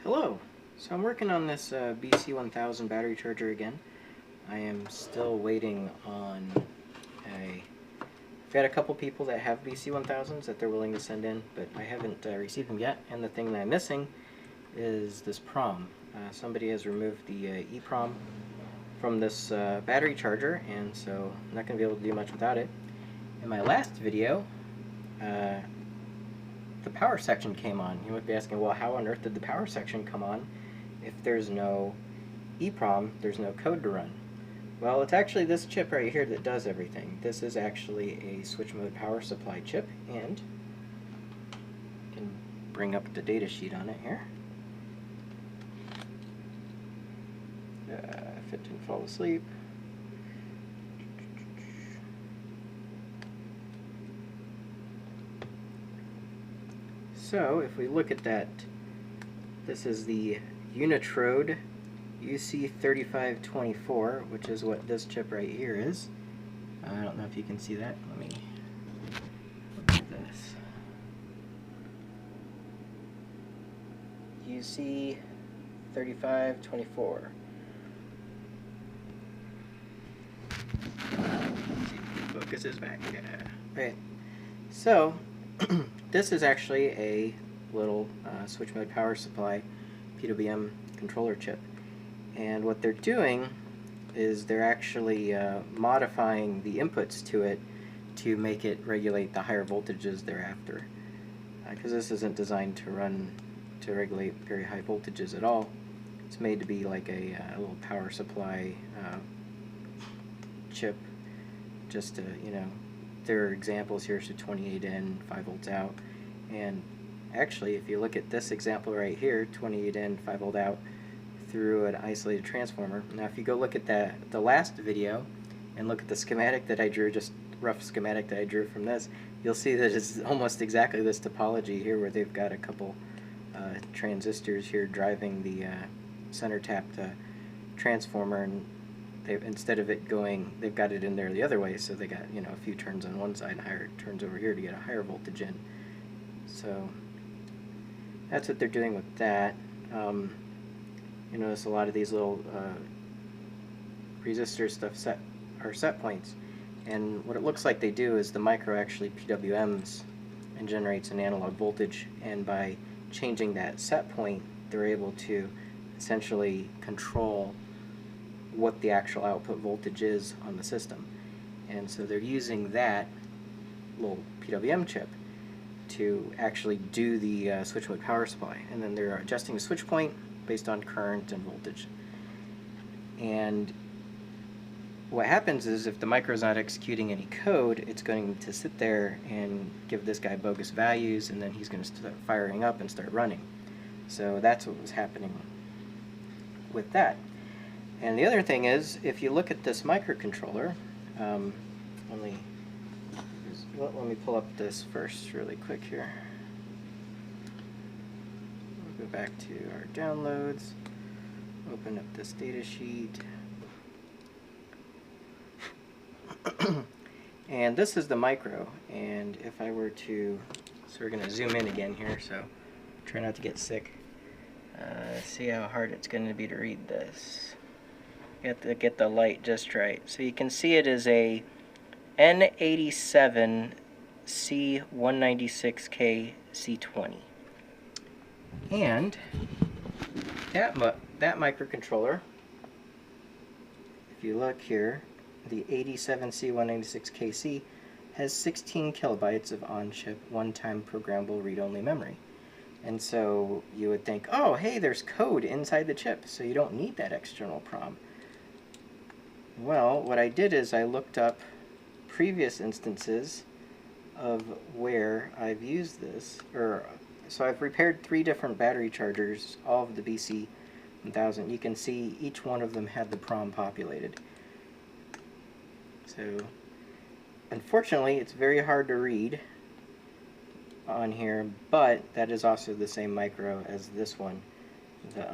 Hello! So I'm working on this BC1000 battery charger again. I am still waiting on I've got a couple people that have BC1000s that they're willing to send in, but I haven't received them yet. And the thing that I'm missing is this PROM. Somebody has removed the EPROM from this battery charger, and so I'm not going to be able to do much without it. In my last video, the power section came on. You might be asking, well, how on earth did the power section come on if there's no EPROM, there's no code to run? Well, it's actually this chip right here that does everything. This is actually a switch mode power supply chip, and I can bring up the data sheet on it here. If it didn't fall asleep. So if we look at that, this is the Unitrode UC3524, which is what this chip right here is. I don't know if you can see that. Let me look at this. UC3524. Focus is back. Yeah. Right. So this is actually a little switch mode power supply PWM controller chip, and what they're doing is they're actually modifying the inputs to it to make it regulate the higher voltages thereafter, because this isn't designed to regulate very high voltages at all. It's made to be like a little power supply chip, just to, there are examples here, so 28 in, 5 volts out, and actually if you look at this example right here, 28 in, 5 volt out through an isolated transformer. Now if you go look at the last video and look at the schematic that I drew, just rough schematic that I drew from this, you'll see that it's almost exactly this topology here, where they've got a couple transistors here driving the center tapped transformer, and instead of it going, they've got it in there the other way, so they got a few turns on one side and higher turns over here to get a higher voltage in. So that's what they're doing with that. You notice a lot of these little resistor stuff are set points, and what it looks like they do is the micro actually PWMs and generates an analog voltage, and by changing that set point they're able to essentially control what the actual output voltage is on the system. And so they're using that little PWM chip to actually do the switch mode power supply, and then they're adjusting the switch point based on current and voltage. And what happens is, if the micro is not executing any code, it's going to sit there and give this guy bogus values, and then he's going to start firing up and start running. So that's what was happening with that. And the other thing is, if you look at this microcontroller, let me pull up this first really quick here. We'll go back to our downloads, open up this data sheet, and this is the micro. And if I were to, so we're going to zoom in again here, so try not to get sick. See how hard it's going to be to read this. You have to get the light just right. So you can see it is a N87 C196K C20. And that microcontroller, if you look here, the 87C196KC has 16 kilobytes of on-chip one-time programmable read-only memory. And so you would think, oh, hey, there's code inside the chip, so you don't need that external PROM. Well, what I did is I looked up previous instances of where I've used this, so I've repaired 3 different battery chargers, all of the BC1000. You can see each one of them had the PROM populated. So unfortunately, it's very hard to read on here, but that is also the same micro as this one, the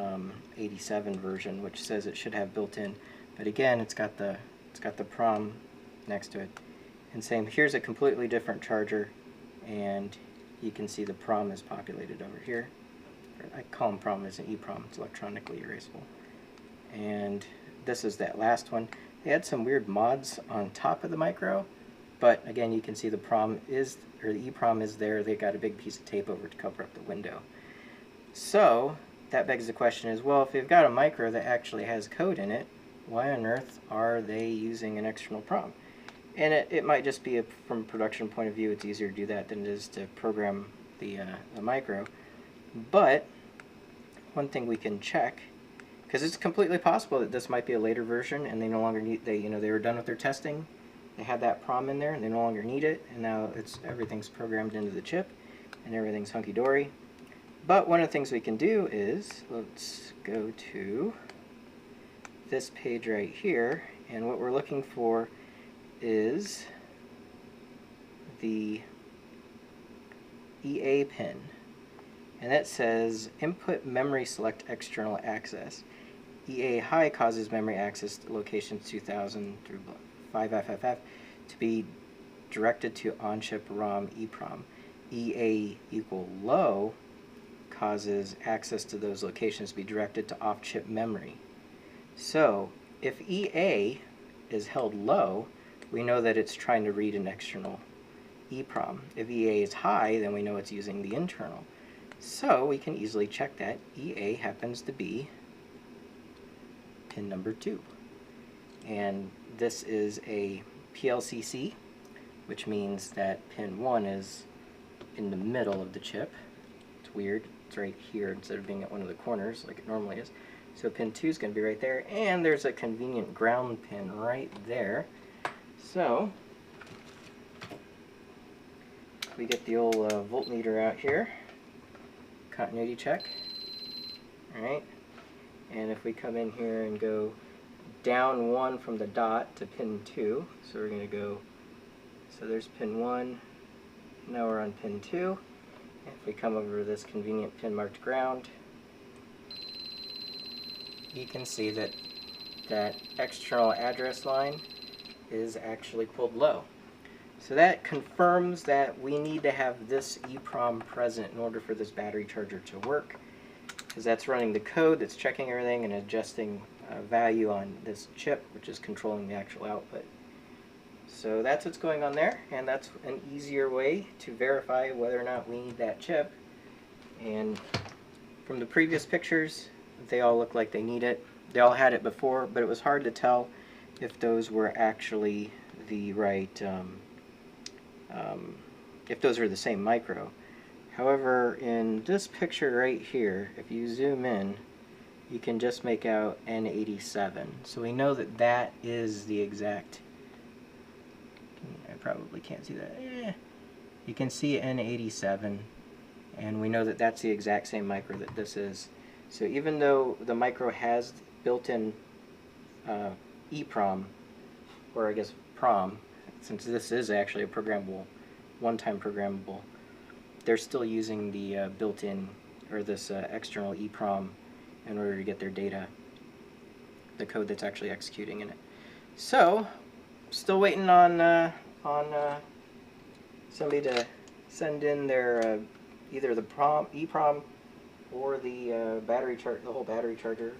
87 version, which says it should have built-in. But again, it's got the PROM next to it. And same, here's a completely different charger, and you can see the PROM is populated over here. I call them PROM, it's an EPROM, it's electronically erasable. And this is that last one. They had some weird mods on top of the micro, but again, you can see the PROM is, or the EPROM is there. They got a big piece of tape over to cover up the window. So that begs the question is, well, if you've got a micro that actually has code in it, why on earth are they using an external PROM? And it might just be from a production point of view, it's easier to do that than it is to program the micro. But one thing we can check, because it's completely possible that this might be a later version and they no longer need, they were done with their testing, they had that PROM in there and they no longer need it, and now everything's programmed into the chip and everything's hunky-dory. But one of the things we can do is, let's go to this page right here, and what we're looking for is the EA pin, and that says input memory select external access. EA high causes memory access to locations 2000 through 5FFF to be directed to on-chip ROM EPROM. EA equal low causes access to those locations to be directed to off-chip memory. So if EA is held low, we know that it's trying to read an external EPROM. If EA is high, then we know it's using the internal. So we can easily check that. EA happens to be pin number 2. And this is a PLCC, which means that pin 1 is in the middle of the chip. It's weird. It's right here instead of being at one of the corners like it normally is. So pin 2 is going to be right there, and there's a convenient ground pin right there. So we get the old voltmeter out here, continuity check, alright, and if we come in here and go down 1 from the dot to pin 2, so we're going to go, so there's pin 1, now we're on pin 2, and if we come over to this convenient pin marked ground, you can see that that external address line is actually pulled low. So that confirms that we need to have this EPROM present in order for this battery charger to work, because that's running the code that's checking everything and adjusting value on this chip, which is controlling the actual output. So that's what's going on there, and that's an easier way to verify whether or not we need that chip. And from the previous pictures, they all look like they need it. They all had it before, but it was hard to tell if those were actually the right, if those were the same micro. However, in this picture right here, if you zoom in, you can just make out N87. So we know that that is the exact, I probably can't see that. You can see N87, and we know that that's the exact same micro that this is. So even though the micro has built-in EPROM, or I guess PROM, since this is actually a programmable, one-time programmable, they're still using the built-in, or this external EPROM in order to get their data, the code that's actually executing in it. So, still waiting on somebody to send in their either the EPROM or the the whole battery charger.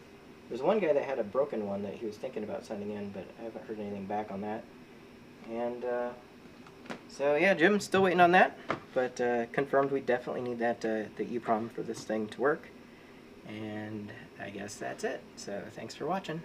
There's one guy that had a broken one that he was thinking about sending in, but I haven't heard anything back on that. And so yeah, Jim's still waiting on that, but confirmed we definitely need that the EPROM for this thing to work. And I guess that's it. So thanks for watching.